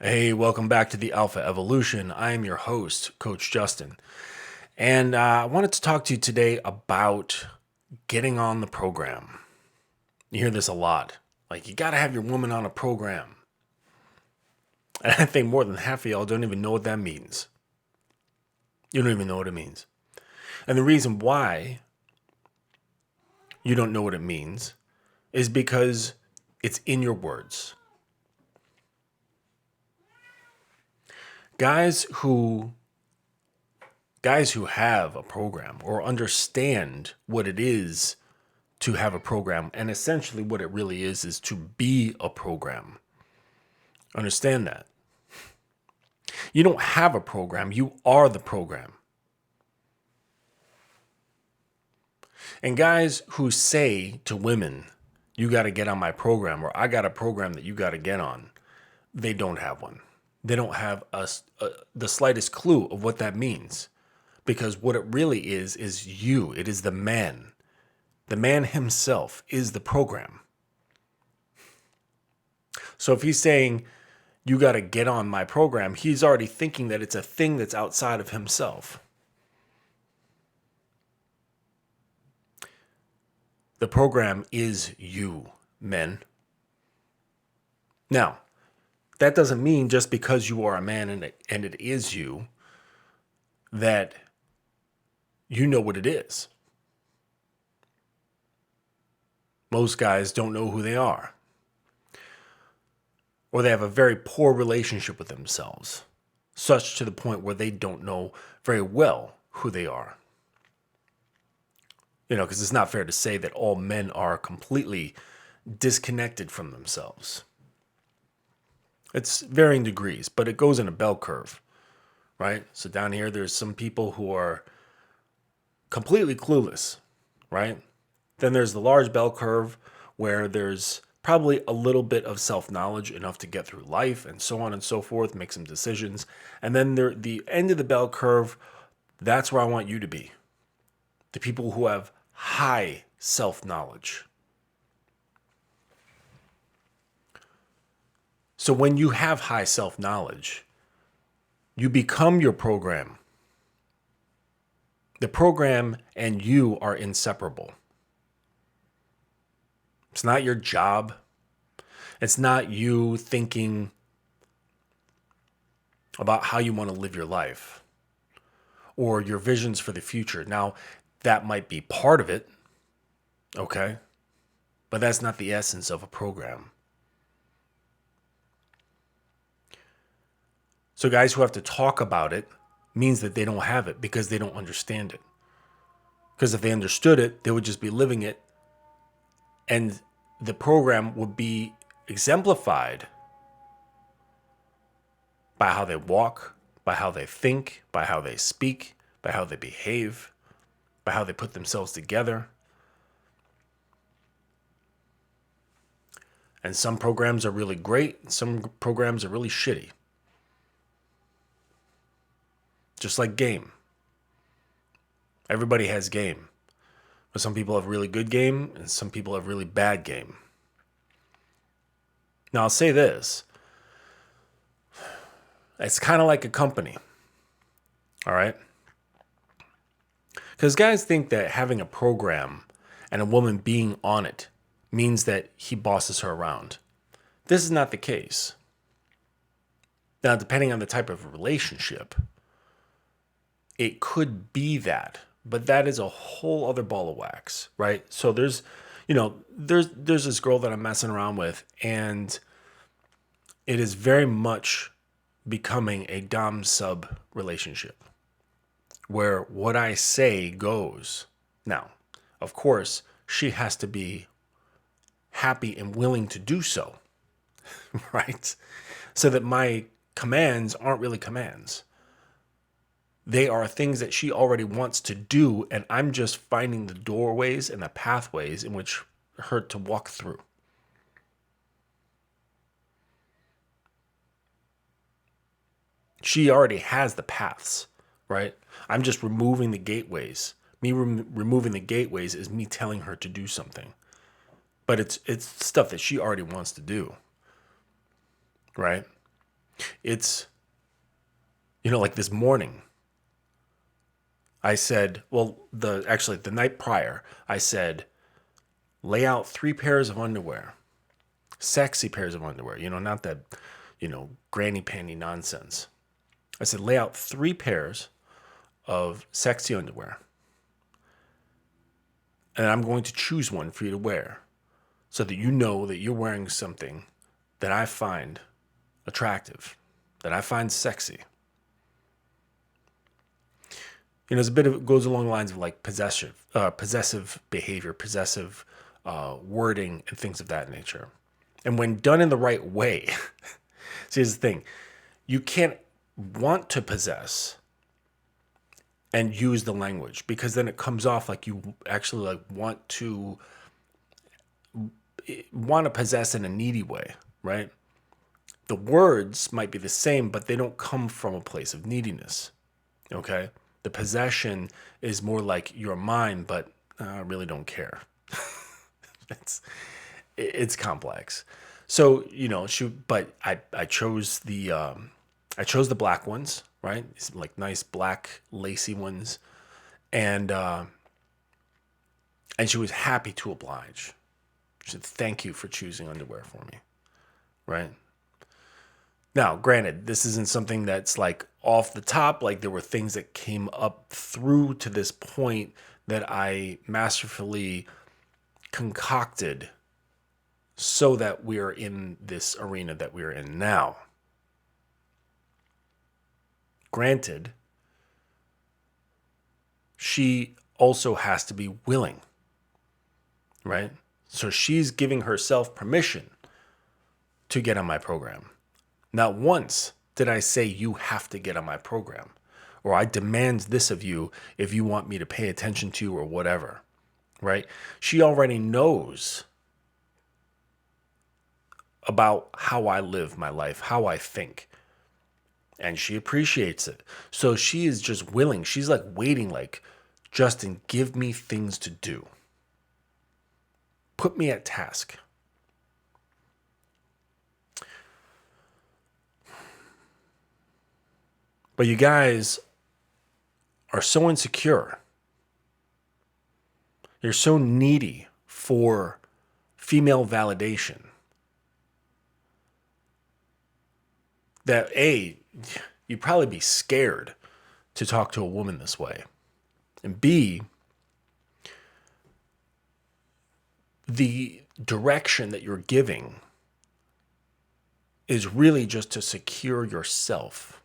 Hey, welcome back to the Alpha Evolution. I am your host, Coach Justin. And I wanted to talk to you today about getting on the program. You hear this a lot. Like, you got to have your woman on a program. And I think more than half of y'all don't even know what that means. You don't even know what it means. And the reason why you don't know what it means is because it's in your words. Guys who guys who have a program or understand what it is to have a program, and essentially what it really is to be a program. Understand that. You don't have a program, you are the program. And guys who say to women, you got to get on my program, or I got a program that you got to get on, they don't have one. They don't have the slightest clue of what that means. Because what it really is you. It is the man. The man himself is the program. So if he's saying, you got to get on my program, he's already thinking that it's a thing that's outside of himself. The program is you, men. Now, that doesn't mean just because you are a man and it is you that you know what it is. Most guys don't know who they are, or they have a very poor relationship with themselves, such to the point where they don't know very well who they are. Because it's not fair to say that all men are completely disconnected from themselves. It's varying degrees, but it goes in a bell curve, right? So down here, there's some people who are completely clueless, right? Then there's the large bell curve where there's probably a little bit of self-knowledge enough to get through life and so on and so forth, make some decisions. And then the end of the bell curve, that's where I want you to be. The people who have high self-knowledge. So when you have high self-knowledge, you become your program. The program and you are inseparable. It's not your job. It's not you thinking about how you want to live your life or your visions for the future. Now, that might be part of it, okay? But that's not the essence of a program. So guys who have to talk about it means that they don't have it because they don't understand it. Because if they understood it, they would just be living it, and the program would be exemplified by how they walk, by how they think, by how they speak, by how they behave, by how they put themselves together. And some programs are really great, and some programs are really shitty. Just like game. Everybody has game. But some people have really good game, and some people have really bad game. Now, I'll say this. It's kind of like a company. All right? Because guys think that having a program and a woman being on it means that he bosses her around. This is not the case. Now, depending on the type of relationship, it could be that, but that is a whole other ball of wax, right? So there's this girl that I'm messing around with, and it is very much becoming a dom sub relationship where what I say goes. Now, of course, she has to be happy and willing to do so, right? So that my commands aren't really commands. They are things that she already wants to do, and I'm just finding the doorways and the pathways in which her to walk through. She already has the paths, right? I'm just removing the gateways. Me removing the gateways is me telling her to do something. But it's stuff that she already wants to do, right? It's, like this morning, I said, well, the night prior, I said, lay out 3 pairs of underwear, sexy pairs of underwear, not that, granny panty nonsense. I said, lay out 3 pairs of sexy underwear, and I'm going to choose one for you to wear so that you know that you're wearing something that I find attractive, that I find sexy. It's a bit of, it goes along the lines of like possessive behavior, possessive wording, and things of that nature. And when done in the right way, see, here's the thing: you can't want to possess and use the language, because then it comes off like you actually like want to possess in a needy way, right? The words might be the same, but they don't come from a place of neediness. Okay? The possession is more like you're mine, but I really don't care. it's complex. So but I chose the black ones, right? It's like nice black lacy ones, and she was happy to oblige. She said, "Thank you for choosing underwear for me," right? Now, granted, this isn't something that's like off the top. Like, there were things that came up through to this point that I masterfully concocted so that we're in this arena that we're in now. Granted, she also has to be willing, right? So she's giving herself permission to get on my program. Not once did I say you have to get on my program, or I demand this of you if you want me to pay attention to you or whatever, right? She already knows about how I live my life, how I think, and she appreciates it. So she is just willing. She's like waiting, like, Justin, give me things to do. Put me at task. But you guys are so insecure. You're so needy for female validation that you'd probably be scared to talk to a woman this way. And B, the direction that you're giving is really just to secure yourself.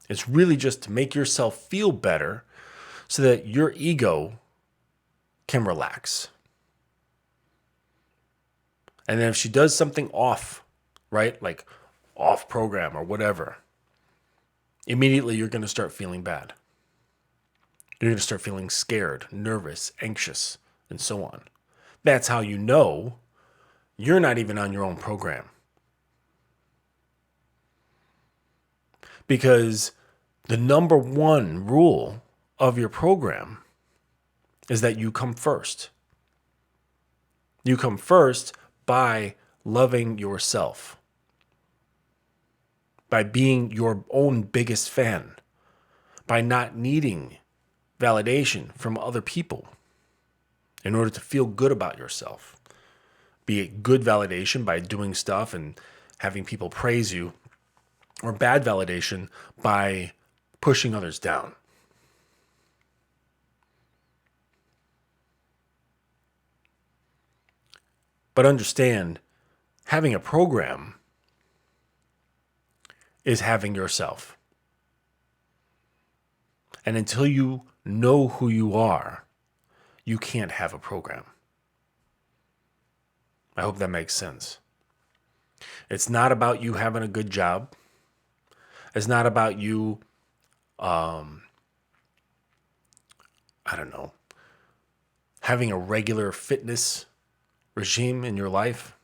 It's really just to make yourself feel better so that your ego can relax. And then if she does something off, right, like off program or whatever, immediately you're going to start feeling bad. You're going to start feeling scared, nervous, anxious, and so on. That's how you know you're not even on your own program. Because the number one rule of your program is that you come first. You come first by loving yourself, by being your own biggest fan, by not needing validation from other people in order to feel good about yourself. Be it good validation by doing stuff and having people praise you, or bad validation by pushing others down. But understand, having a program is having yourself. And until you know who you are, you can't have a program. I hope that makes sense. It's not about you having a good job. It's not about you, having a regular fitness regime in your life.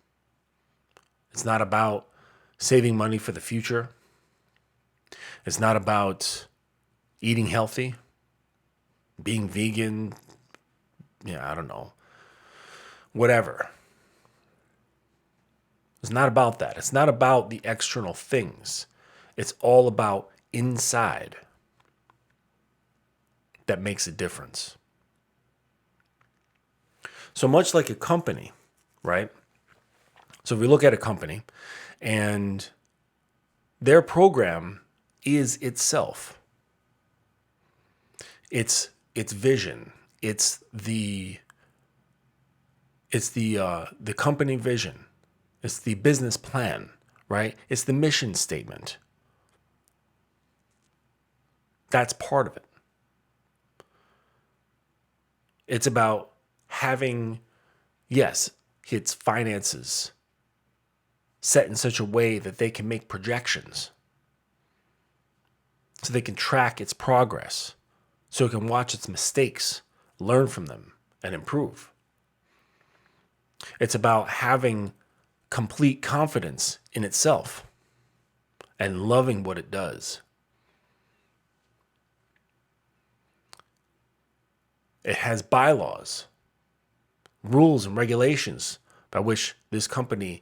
It's not about saving money for the future. It's not about eating healthy, being vegan, whatever. It's not about that. It's not about the external things. It's all about inside that makes a difference. So much like a company, right? So if we look at a company and their program is itself, its vision, it's the company vision, it's the business plan, right? It's the mission statement. That's part of it. It's about having, yes, its finances set in such a way that they can make projections, so they can track its progress, so it can watch its mistakes, learn from them, and improve. It's about having complete confidence in itself and loving what it does. It has bylaws, rules, and regulations by which this company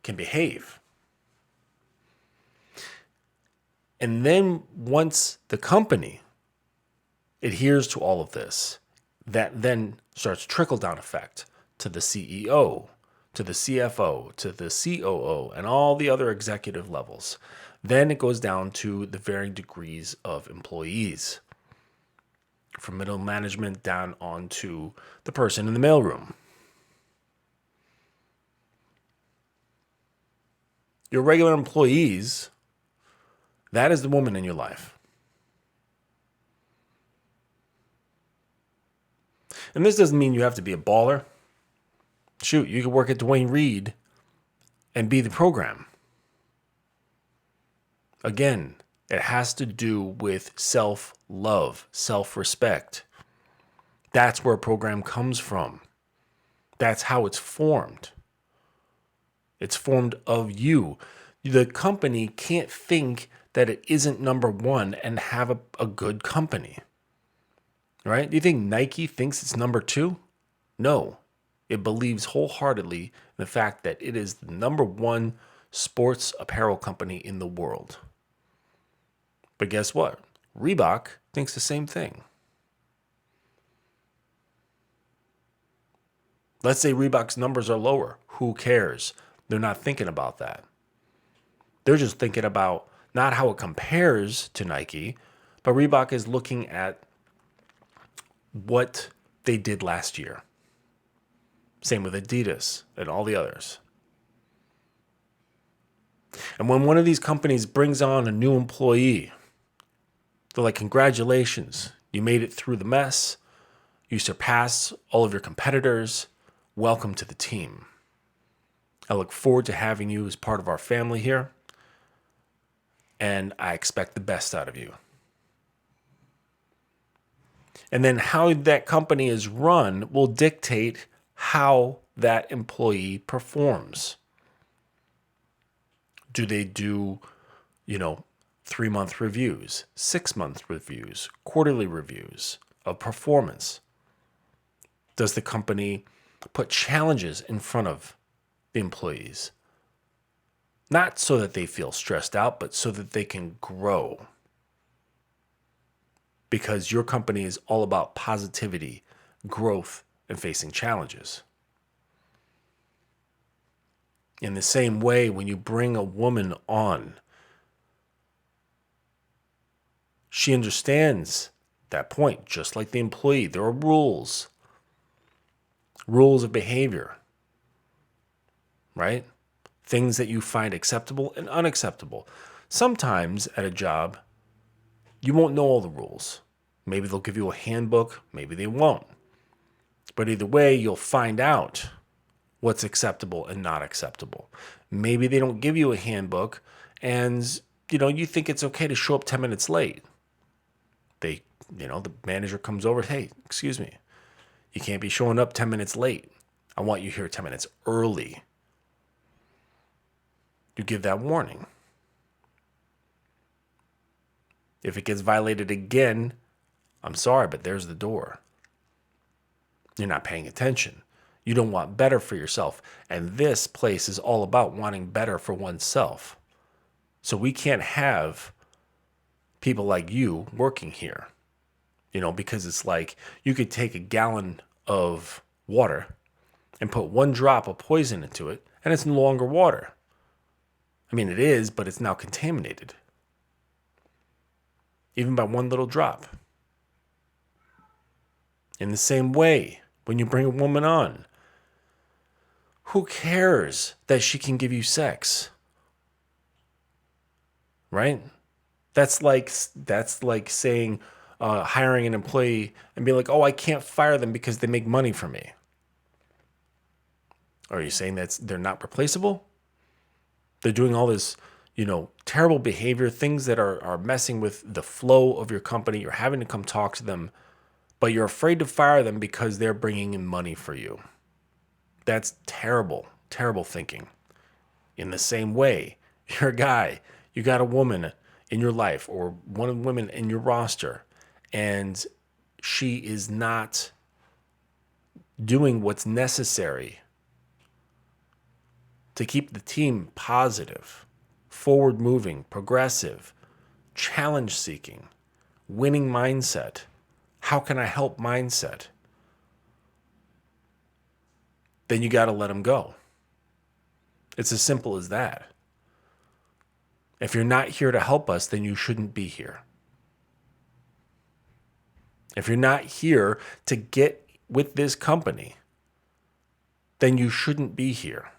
can behave. And then once the company adheres to all of this, that then starts trickle-down effect to the CEO, to the CFO, to the COO, and all the other executive levels. Then it goes down to the varying degrees of employees, from middle management down onto the person in the mailroom. Your regular employees, that is the woman in your life. And this doesn't mean you have to be a baller. Shoot, you could work at Dwayne Reed and be the program. Again, it has to do with self-love, self-respect. That's where a program comes from. That's how it's formed. It's formed of you. The company can't think that it isn't number one and have a good company. Right? Do you think Nike thinks it's number two? No. It believes wholeheartedly in the fact that it is the number one sports apparel company in the world. But guess what? Reebok thinks the same thing. Let's say Reebok's numbers are lower. Who cares? They're not thinking about that. They're just thinking about not how it compares to Nike, but Reebok is looking at what they did last year. Same with Adidas and all the others. And when one of these companies brings on a new employee, they're like, congratulations, you made it through the mess. You surpassed all of your competitors. Welcome to the team. I look forward to having you as part of our family here. And I expect the best out of you. And then how that company is run will dictate how that employee performs. Do they do, 3-month reviews, 6-month reviews, quarterly reviews of performance? Does the company put challenges in front of the employees? Not so that they feel stressed out, but so that they can grow. Because your company is all about positivity, growth, and facing challenges. In the same way, when you bring a woman on, she understands that point, just like the employee. There are rules of behavior, right? Things that you find acceptable and unacceptable. Sometimes at a job, you won't know all the rules. Maybe they'll give you a handbook, maybe they won't. But either way, you'll find out what's acceptable and not acceptable. Maybe they don't give you a handbook and you think it's okay to show up 10 minutes late. The manager comes over, hey, excuse me, you can't be showing up 10 minutes late. I want you here 10 minutes early. You give that warning. If it gets violated again, I'm sorry, but there's the door. You're not paying attention. You don't want better for yourself. And this place is all about wanting better for oneself. So we can't have people like you working here, because it's like you could take a gallon of water and put one drop of poison into it, and it's no longer water. I mean, it is, but it's now contaminated, even by one little drop. In the same way, when you bring a woman on, who cares that she can give you sex? Right? That's like saying hiring an employee and being like, "Oh, I can't fire them because they make money for me." Are you saying they're not replaceable? They're doing all this, terrible behavior, things that are messing with the flow of your company. You're having to come talk to them, but you're afraid to fire them because they're bringing in money for you. That's terrible, terrible thinking. In the same way, you're a guy, you got a woman in your life or one of the women in your roster, and she is not doing what's necessary to keep the team positive, forward moving, progressive, challenge seeking, winning mindset. How can I help mindset? Then you got to let them go. It's as simple as that. If you're not here to help us, then you shouldn't be here. If you're not here to get with this company, then you shouldn't be here.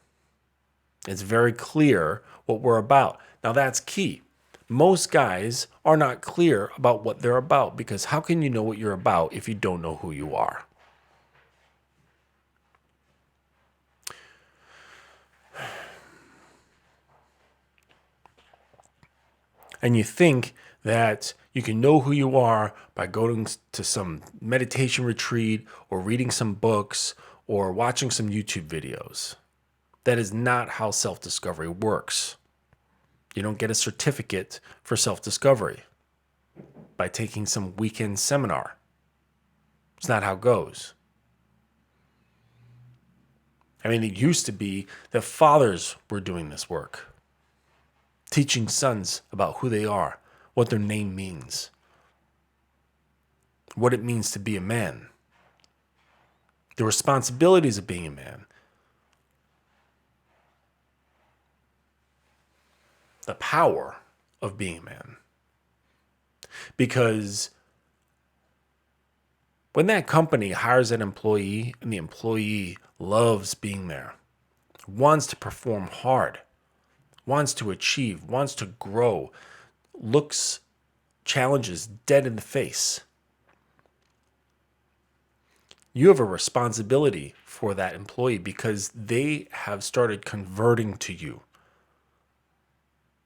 It's very clear what we're about. Now that's key. Most guys are not clear about what they're about, because how can you know what you're about if you don't know who you are? And you think that you can know who you are by going to some meditation retreat or reading some books or watching some YouTube videos. That is not how self-discovery works. You don't get a certificate for self-discovery by taking some weekend seminar. It's not how it goes. I mean, it used to be that fathers were doing this work, teaching sons about who they are, what their name means, what it means to be a man, the responsibilities of being a man, the power of being a man. Because when that company hires an employee and the employee loves being there, wants to perform hard, wants to achieve, wants to grow, looks challenges dead in the face, you have a responsibility for that employee because they have started converting to you.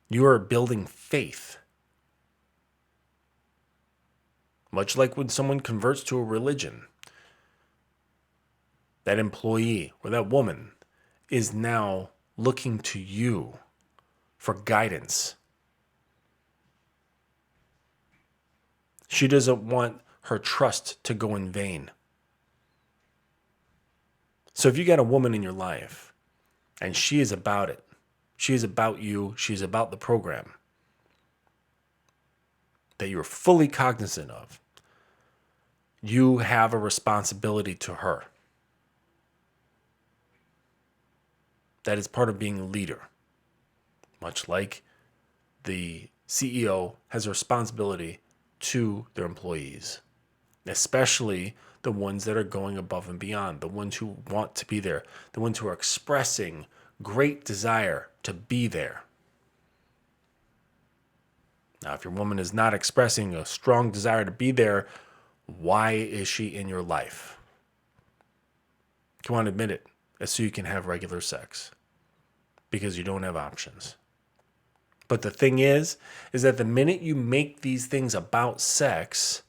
You are building faith. Much like when someone converts to a religion, that employee or that woman is now looking to you for guidance. She doesn't want her trust to go in vain. So if you got a woman in your life and she is about it, she is about you, she's about the program that you're fully cognizant of, you have a responsibility to her. That is part of being a leader. Much like the CEO has a responsibility to their employees, especially the ones that are going above and beyond, the ones who want to be there, the ones who are expressing great desire to be there. Now, if your woman is not expressing a strong desire to be there, why is she in your life? Come on, admit it. It's so you can have regular sex, because you don't have options. But the thing is that the minute you make these things about sex,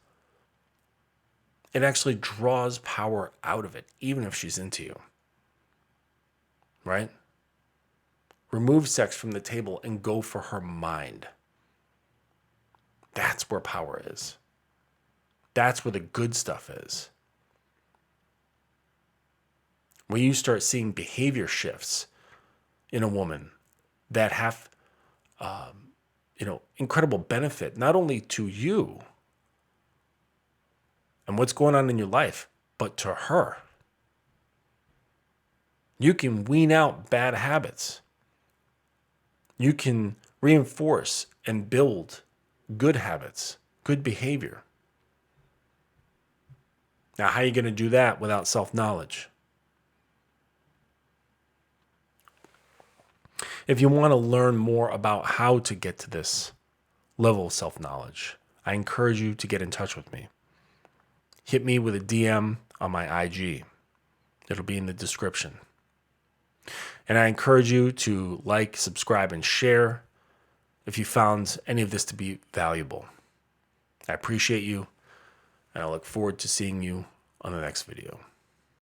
it actually draws power out of it, even if she's into you. Right? Remove sex from the table and go for her mind. That's where power is. That's where the good stuff is. when you start seeing behavior shifts in a woman that have, incredible benefit, not only to you and what's going on in your life, but to her. You can wean out bad habits. You can reinforce and build good habits, good behavior. Now, how are you going to do that without self-knowledge? If you want to learn more about how to get to this level of self-knowledge, I encourage you to get in touch with me. Hit me with a DM on my IG. It'll be in the description. And I encourage you to like, subscribe, and share if you found any of this to be valuable. I appreciate you, and I look forward to seeing you on the next video.